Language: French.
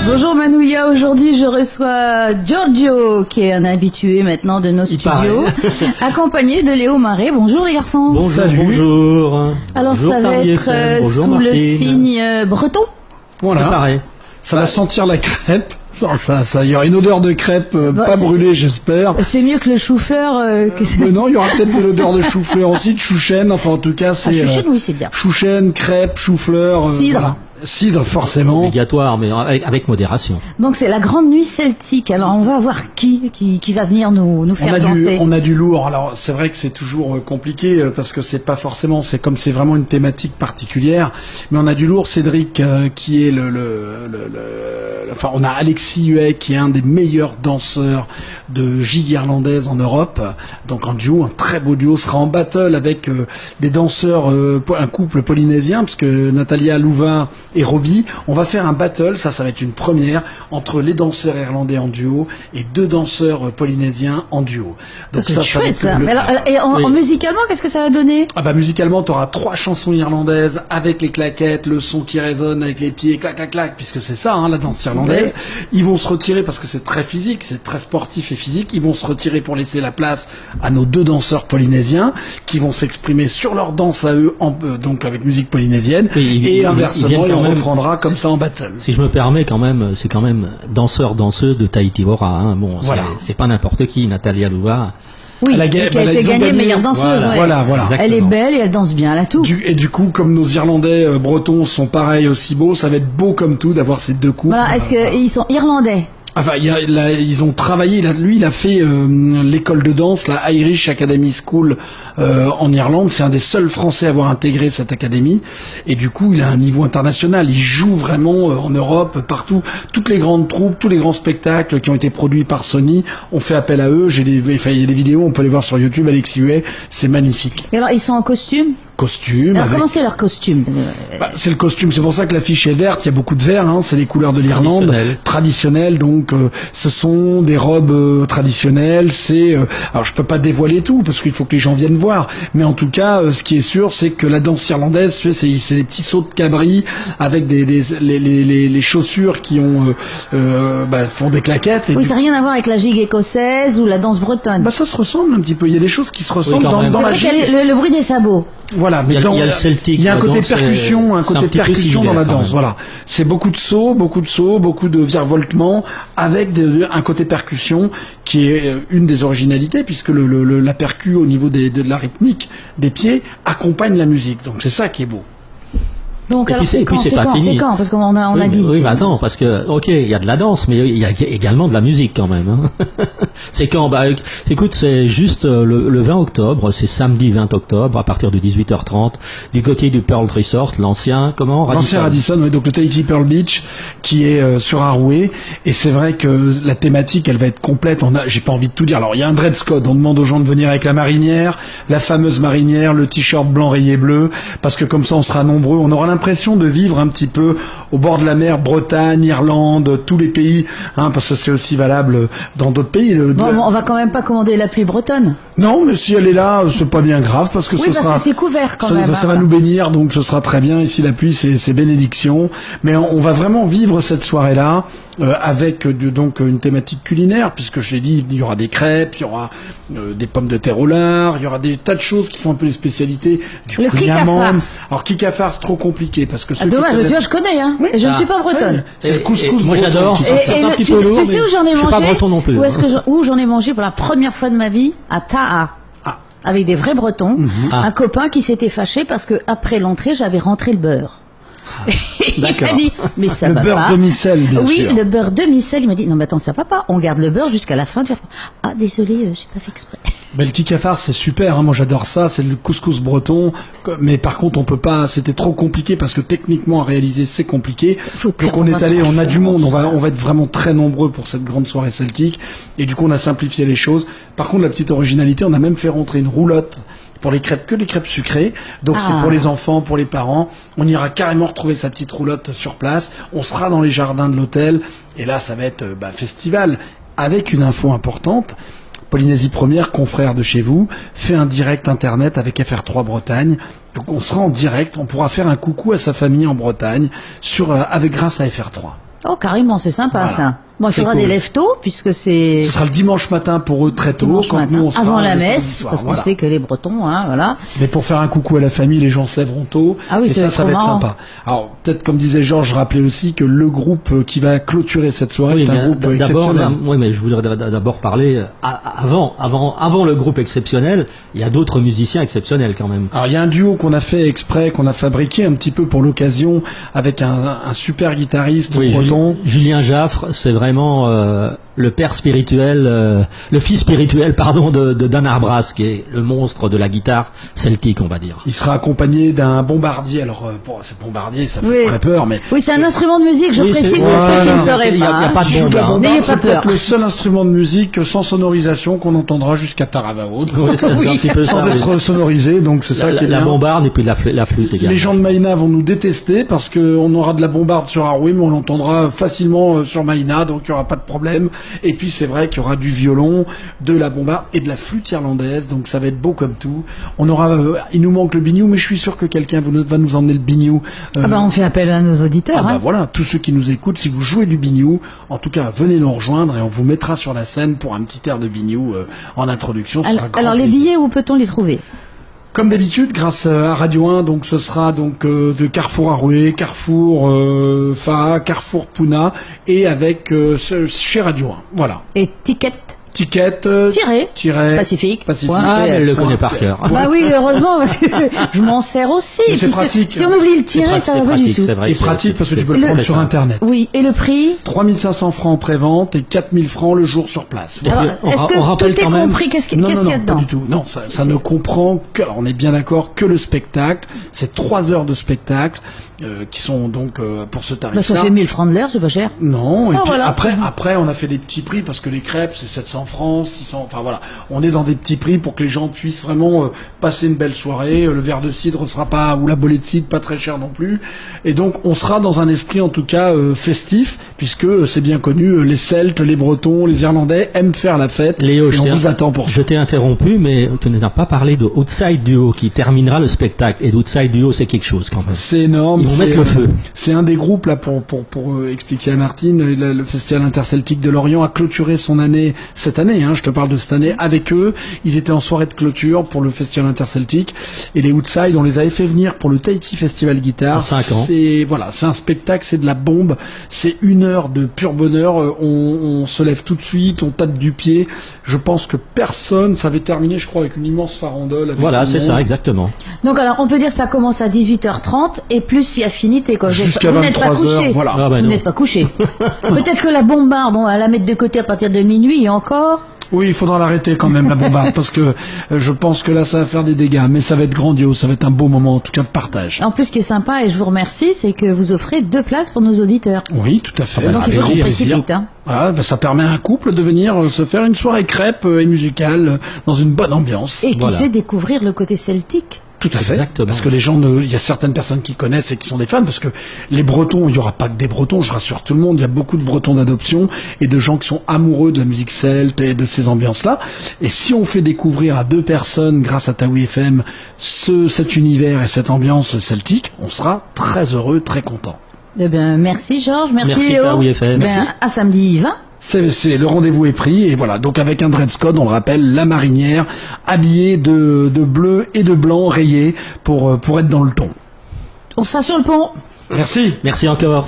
Bonjour Manouya, aujourd'hui je reçois Giorgio qui est un habitué maintenant de nos studios, accompagné de Léo Marais. Bonjour les garçons. Bonjour. Salut. Bonjour. Alors Bonjour, ça va Paris être FM. Bonjour, sous le Martine. signe breton. Voilà. Pareil. Ça va sentir la crêpe. Ça, il y aura une odeur de crêpe, Bah, pas c'est- brûlée, j'espère. C'est mieux que le chou-fleur. Mais non, il y aura peut-être de l'odeur de chou-fleur aussi, de chou-chêne. Enfin, en tout cas, c'est chou-chêne, oui, c'est bien. chou-chêne, crêpe, chou-fleur. Cidre. Voilà. Cidre, forcément. Obligatoire, mais avec modération. Donc c'est la grande nuit celtique. Alors on va voir qui va venir nous faire danser. On a du lourd. Alors c'est vrai que c'est toujours compliqué parce que c'est pas forcément, c'est comme c'est vraiment une thématique particulière. Mais on a du lourd. Cédric qui est enfin on a Alexis Huet qui est un des meilleurs danseurs de gigue irlandaise en Europe. Donc en duo, un très beau duo, sera en battle avec des danseurs, un couple polynésien parce que Natalia Louvain et Robbie. On va faire un battle, ça va être une première entre les danseurs irlandais en duo et deux danseurs polynésiens en duo. Donc C'est va chouette être ça. le- Mais alors, et en musicalement, qu'est-ce que ça va donner? Ah bah musicalement, tu auras 3 chansons irlandaises avec les claquettes, le son qui résonne avec les pieds, clac clac clac, puisque c'est ça, la danse irlandaise. Ils vont se retirer parce que c'est très physique, c'est très sportif et physique. Ils vont se retirer pour laisser la place à nos deux danseurs polynésiens qui vont s'exprimer sur leur danse à eux, donc avec musique polynésienne. Oui, et ils inversement, viennent et quand on même- reprendra comme ça en battle. Si je me permets, quand même, c'est quand même danseur-danseuse de Tahiti Ora. Hein. Bon, Voilà. c'est pas n'importe qui, Natalia Louva. Oui, Elle a qui gagné- a bah, été ils ont gagnée gagné. meilleure danseuse. Voilà, ouais. voilà. Elle est Exactement. belle et elle danse bien, elle a tout. Et du coup, comme nos Irlandais bretons sont pareils aussi beaux, ça va être beau comme tout d'avoir ces deux couples. Voilà, est-ce qu'ils sont irlandais? Enfin, ils ont travaillé. Lui, il a fait l'école de danse, la Irish Academy School en Irlande. C'est un des seuls Français à avoir intégré cette académie. Et du coup, il a un niveau international. Il joue vraiment en Europe, partout. Toutes les grandes troupes, tous les grands spectacles qui ont été produits par Sony, on fait appel à eux. Il y a des vidéos, on peut les voir sur YouTube. Alexis Huet, c'est magnifique. Et alors, ils sont en costume? Costume. Alors, avec- comment c'est leur costume? c'est le costume, c'est pour ça que l'affiche est verte, il y a beaucoup de vert, c'est les couleurs de l'Irlande, traditionnelles, donc ce sont des robes traditionnelles, alors je peux pas dévoiler tout, parce qu'il faut que les gens viennent voir, mais en tout cas, ce qui est sûr, c'est que la danse irlandaise, c'est des petits sauts de cabri, avec les chaussures qui font des claquettes, et Oui, ça n'a rien à voir avec la gigue écossaise ou la danse bretonne. ça se ressemble un petit peu, il y a des choses qui se ressemblent quand même. dans C'est la vrai qu'il y a gigue. le bruit des sabots. Voilà, mais Il y a le celtique, il y a un côté donc c'est percussion, un petit peu dans la similaire, quand danse. même. Voilà, c'est beaucoup de sauts, beaucoup de virevoltements, avec un côté percussion qui est une des originalités, puisque la percu au niveau de la rythmique des pieds accompagne la musique. Donc c'est ça qui est beau. Donc, Et alors, puis c'est pas c'est fini. quand? Parce qu'on a, Oui, dit. Oui, mais attends, parce que, ok, il y a de la danse, mais il y a également de la musique quand même. Hein. C'est quand? Écoute, c'est juste le 20 octobre, c'est samedi 20 octobre, à partir de 18h30, du côté du Pearl Resort, l'ancien, L'ancien Radisson, oui, donc le Tahiti Pearl Beach, qui est sur Arouet. Et c'est vrai que la thématique, elle va être complète. J'ai pas envie de tout dire. Alors, il y a un dress code. On demande aux gens de venir avec la marinière, la fameuse marinière, le t-shirt blanc rayé bleu, parce que comme ça, on sera nombreux. On aura l'impression de vivre un petit peu au bord de la mer, Bretagne, Irlande, tous les pays, parce que c'est aussi valable dans d'autres pays. Bon, on va quand même pas commander la pluie bretonne. Non, mais si elle est là, c'est pas bien grave, parce que Oui, ce parce sera... que c'est couvert quand ça, même. ça va nous bénir, donc ce sera très bien. Ici, la pluie, c'est bénédiction. Mais on va vraiment vivre cette soirée-là avec donc une thématique culinaire, puisque je l'ai dit, il y aura des crêpes, il y aura des pommes de terre au lard, il y aura des tas de choses qui sont un peu les spécialités. Le kick à farce. Alors kick à farce, trop compliqué, parce que Dommage, tu vois, je connais, et je ne suis pas bretonne. c'est le couscous. Moi, breton. j'adore. Et un petit peu lourd, tu sais mais où j'en ai je suis mangé? pas breton non plus. Où est-ce que où j'en ai mangé pour la première fois de ma vie? À Taha. Avec des vrais Bretons. Un copain qui s'était fâché parce que après l'entrée, j'avais rentré le beurre. Il m'a dit, mais ça Le va beurre pas. demi-sel, bien Oui, sûr. le beurre demi-sel. Il m'a dit, non, mais attends, ça va pas. On garde le beurre jusqu'à la fin du repas. Ah, désolé, j'ai pas fait exprès. Mais le kick à farce, c'est super, moi j'adore ça, c'est le couscous breton, mais par contre on peut pas, c'était trop compliqué parce que techniquement à réaliser c'est compliqué. Donc on est allé, on a du monde, on va être vraiment très nombreux pour cette grande soirée celtique, et du coup on a simplifié les choses. Par contre la petite originalité, on a même fait rentrer une roulotte pour les crêpes, que les crêpes sucrées, donc c'est pour les enfants, pour les parents, on ira carrément retrouver sa petite roulotte sur place, on sera dans les jardins de l'hôtel, et là ça va être festival, avec une info importante. Polynésie Première, confrère de chez vous, fait un direct internet avec FR3 Bretagne. Donc on sera en direct, on pourra faire un coucou à sa famille en Bretagne grâce à FR3. Oh, carrément, c'est sympa ça. Bon, il faudra des lève-tôt, puisque c'est... Ce sera le dimanche matin pour eux très tôt, quand nous on sera avant la messe, parce qu'on sait que les Bretons, hein, voilà. Mais pour faire un coucou à la famille, les gens se lèveront tôt. Ah oui, et ça va être sympa. Alors, peut-être comme disait Georges, je rappelais aussi que le groupe qui va clôturer cette soirée est un groupe exceptionnel. Oui, mais je voudrais d'abord parler, avant le groupe exceptionnel, il y a d'autres musiciens exceptionnels quand même. Alors, il y a un duo qu'on a fait exprès, qu'on a fabriqué un petit peu pour l'occasion, avec un super guitariste breton. Julien Jaffre, c'est vraiment le père spirituel, le fils spirituel, pardon, de Dan Arbras, qui est le monstre de la guitare celtique, on va dire. Il sera accompagné d'un bombardier. Alors, ce bombardier, ça fait très peur, mais... Oui, c'est un instrument de musique, je précise pour ceux qui ne sauraient pas. Il n'y a pas de bombe. N'ayez pas c'est peur. peut-être le seul instrument de musique sans sonorisation qu'on entendra jusqu'à Taravaud. Oui, c'est un petit peu sans être sonorisé, donc c'est ça qui est la bien. bombarde et puis la flûte également. Les gens de Maïna vont nous détester parce qu'on aura de la bombarde sur Arwim, on l'entendra facilement sur Maïna, donc il n'y aura pas de problème. Et puis c'est vrai qu'il y aura du violon, de la bombarde et de la flûte irlandaise, donc ça va être beau comme tout. On aura, il nous manque le biniou, mais je suis sûr que quelqu'un va nous emmener le biniou. On fait appel à nos auditeurs. Voilà, tous ceux qui nous écoutent, si vous jouez du biniou, en tout cas venez nous rejoindre et on vous mettra sur la scène pour un petit air de biniou en introduction. Alors les billets, où peut-on les trouver ? Comme d'habitude, grâce à Radio 1, donc ce sera donc de Carrefour Arouet, Carrefour Faa, Carrefour Puna et avec chez Radio 1. Voilà. Et Ticket Pacifique. Ah, elle le connaît par cœur. Bah oui, heureusement, parce que je m'en sers aussi. C'est pratique. Si on oublie le tiret, ça va pas du tout. C'est pratique parce que tu peux le prendre sur Internet. Oui, et le prix ? 3500 francs en pré-vente et 4000 francs le jour sur place. Alors, est-ce que tout est compris ? Qu'est-ce qu'il y a dedans ? Non, pas du tout. Non, ça ne comprend que, alors on est bien d'accord, que le spectacle. C'est 3 heures de spectacle qui sont donc pour ce tarif-là. Ça fait 1000 francs de l'heure, c'est pas cher. Non, et puis après, on a fait des petits prix parce que les crêpes, c'est 700 francs, 600, enfin voilà. On est dans des petits prix pour que les gens puissent vraiment passer une belle soirée. Le verre de cidre sera pas, ou la bolée de cidre, pas très cher non plus. Et donc, on sera dans un esprit, en tout cas, festif, puisque c'est bien connu, les Celtes, les Bretons, les Irlandais aiment faire la fête. Léo, et on vous attend pour ça. Je t'ai interrompu, mais tu n'as pas parlé de Outside Duo qui terminera le spectacle. Et d'Outside Duo, c'est quelque chose quand même. C'est énorme. Ils vont mettre le feu. C'est un des groupes, là, pour expliquer à Martine, le Festival Interceltique de Lorient a clôturé son année, cette année, je te parle de cette année, avec eux. Ils étaient en soirée de clôture pour le Festival Interceltique. Et les Outside, on les avait fait venir pour le Tahiti Festival Guitare. 5 ans. C'est un spectacle, c'est de la bombe. C'est 1 heure de pur bonheur. On se lève tout de suite, on tape du pied. Je pense que personne, ça avait terminé, je crois, avec une immense farandole. Voilà, c'est ça, exactement. Donc alors, on peut dire que ça commence à 18h30 et plus si affinité, quoi. Jusqu'à 23h, voilà. Vous n'êtes pas couché. Peut-être que la bombarde, on va la mettre de côté à partir de minuit et encore. Oui, il faudra l'arrêter quand même, la bombarde, parce que je pense que là, ça va faire des dégâts. Mais ça va être grandiose, ça va être un beau moment, en tout cas, de partage. En plus, ce qui est sympa, et je vous remercie, c'est que vous offrez 2 places pour nos auditeurs. Oui, tout à fait. Donc il faut qu'ils se précipitent. Voilà, ça permet à un couple de venir se faire une soirée crêpe et musicale dans une bonne ambiance. Et qui sait découvrir le côté celtique. Tout à fait. Exactement. Parce que les gens, il y a certaines personnes qui connaissent et qui sont des fans, parce que les Bretons, il y aura pas que des Bretons, je rassure tout le monde, il y a beaucoup de Bretons d'adoption et de gens qui sont amoureux de la musique celte et de ces ambiances-là. Et si on fait découvrir à 2 personnes, grâce à Taoui FM, cet univers et cette ambiance celtique, on sera très heureux, très content. Eh bien, merci Georges, merci Léo. Taoui FM. Merci. À samedi 20. C'est le rendez-vous est pris et voilà, donc avec un dress code, on le rappelle, la marinière habillée de bleu et de blanc rayé pour être dans le ton. On sera sur le pont. Merci. Merci encore.